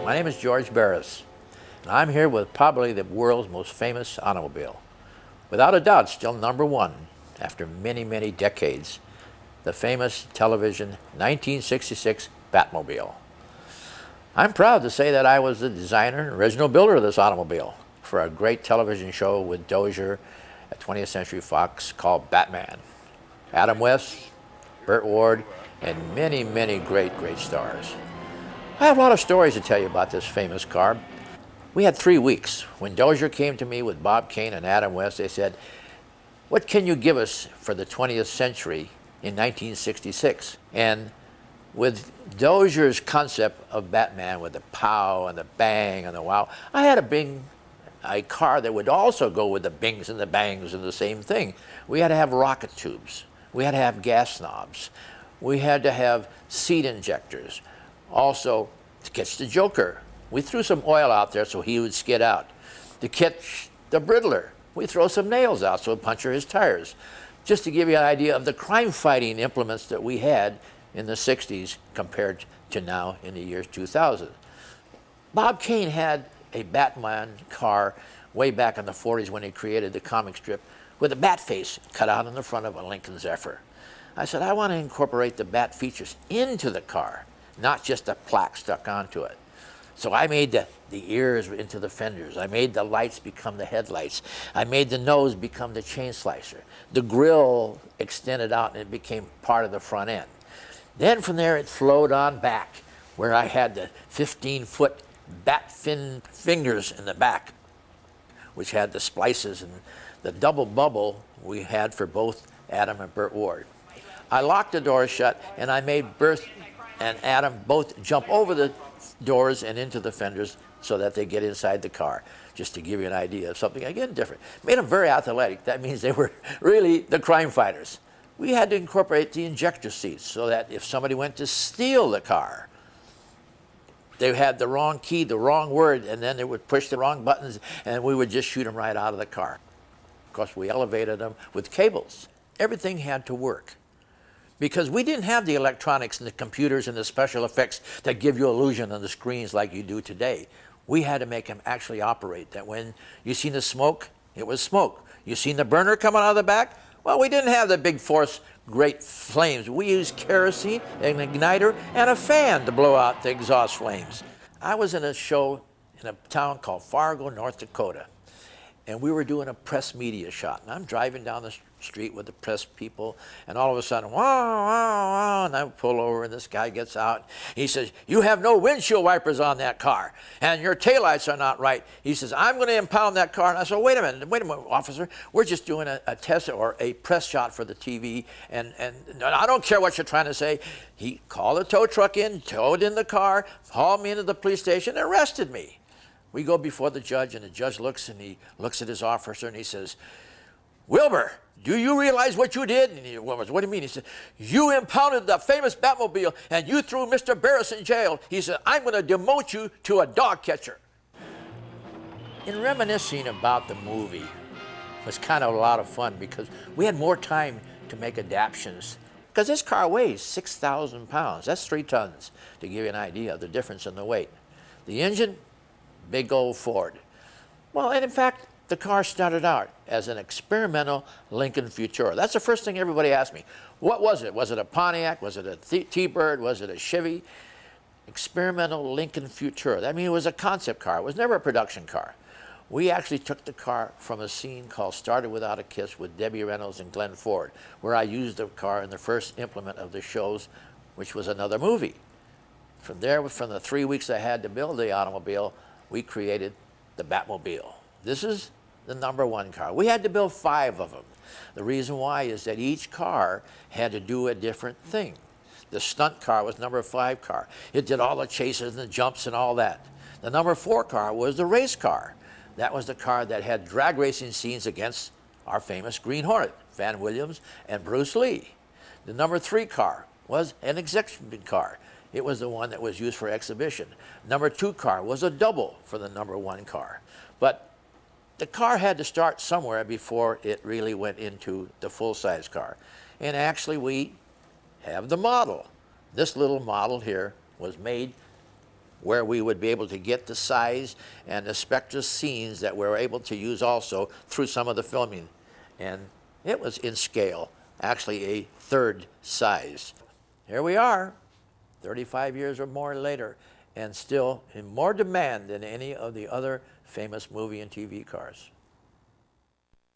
My name is George Barris, and I'm here with probably the world's most famous automobile. Without a doubt, still number one after many, many decades, the famous television 1966 Batmobile. I'm proud to say that I was the designer and original builder of this automobile for a great television show with Dozier at 20th Century Fox called Batman. Adam West, Burt Ward, and many, many great stars. I have a lot of stories to tell you about this famous car. We had 3 weeks. When Dozier came to me with Bob Kane and Adam West, they said, "What can you give us for the 20th century in 1966? And with Dozier's concept of Batman with the pow and the bang and the wow, I had a car that would also go with the bings and the bangs and the same thing. We had to have rocket tubes. We had to have gas knobs. We had to have seat injectors. Also, to catch the Joker, we threw some oil out there so he would skid out. To catch the Briddler, we throw some nails out so it would puncture his tires. Just to give you an idea of the crime-fighting implements that we had in the 60s compared to now in the year 2000. Bob Kane had a Batman car way back in the 40s when he created the comic strip with a bat face cut out in the front of a Lincoln Zephyr. I said, I want to incorporate the bat features into the car, not just a plaque stuck onto it. So I made the ears into the fenders. I made the lights become the headlights. I made the nose become the chain slicer. The grille extended out and it became part of the front end. Then from there it flowed on back where I had the 15-foot bat fin fingers in the back, which had the splices and the double bubble we had for both Adam and Burt Ward. I locked the doors shut and I made Burt and Adam both jump over the doors and into the fenders so that they get inside the car, just to give you an idea of something, again, different. Made them very athletic. That means they were really the crime fighters. We had to incorporate the injector seats so that if somebody went to steal the car, they had the wrong key, the wrong word, and then they would push the wrong buttons and we would just shoot them right out of the car. Of course, we elevated them with cables. Everything had to work, because we didn't have the electronics and the computers and the special effects that give you illusion on the screens like you do today. We had to make them actually operate, that when you seen the smoke, it was smoke. You seen the burner coming out of the back? Well, we didn't have the big force, great flames. We used kerosene, an igniter, and a fan to blow out the exhaust flames. I was in a show in a town called Fargo, North Dakota, and we were doing a press media shot. And I'm driving down the street with the press people, and all of a sudden, wow, wow, wow, and I pull over, and this guy gets out. He says, "You have no windshield wipers on that car, and your taillights are not right." He says, "I'm going to impound that car." And I said, wait a minute, officer. We're just doing a test or a press shot for the TV, and I don't care what you're trying to say. He called a tow truck in, towed in the car, hauled me into the police station, and arrested me. We go before the judge, and the judge looks, and he looks at his officer, and he says, "Wilbur, do you realize what you did?" And Wilbur said, "What do you mean?" He said, "You impounded the famous Batmobile, and you threw Mr. Barris in jail." He said, "I'm going to demote you to a dog catcher." In reminiscing about the movie was kind of a lot of fun, because we had more time to make adaptions. Because this car weighs 6,000 pounds. That's 3 tons, to give you an idea of the difference in the weight. The engine, big old Ford. Well, and in fact, the car started out as an experimental Lincoln Futura. That's the first thing everybody asked me. What was it? Was it a Pontiac? Was it a T-Bird? Was it a Chevy? Experimental Lincoln Futura. That means it was a concept car. It was never a production car. We actually took the car from a scene called Started Without a Kiss with Debbie Reynolds and Glenn Ford, where I used the car in the first implement of the shows, which was another movie. From there, from the 3 weeks I had to build the automobile, we created the Batmobile. This is the number one car. We had to build 5 of them. The reason why is that each car had to do a different thing. The stunt car was number 5 car. It did all the chases and the jumps and all that. The number 4 car was the race car. That was the car that had drag racing scenes against our famous Green Hornet, Van Williams and Bruce Lee. The number 3 car was an exhibition car. It was the one that was used for exhibition. Number 2 car was a double for the number 1 car. But the car had to start somewhere before it really went into the full-size car. And actually, we have the model. This little model here was made where we would be able to get the size and the spectra scenes that we're able to use also through some of the filming. And it was in scale, actually a third size. Here we are, 35 years or more later, and still in more demand than any of the other famous movie and TV cars.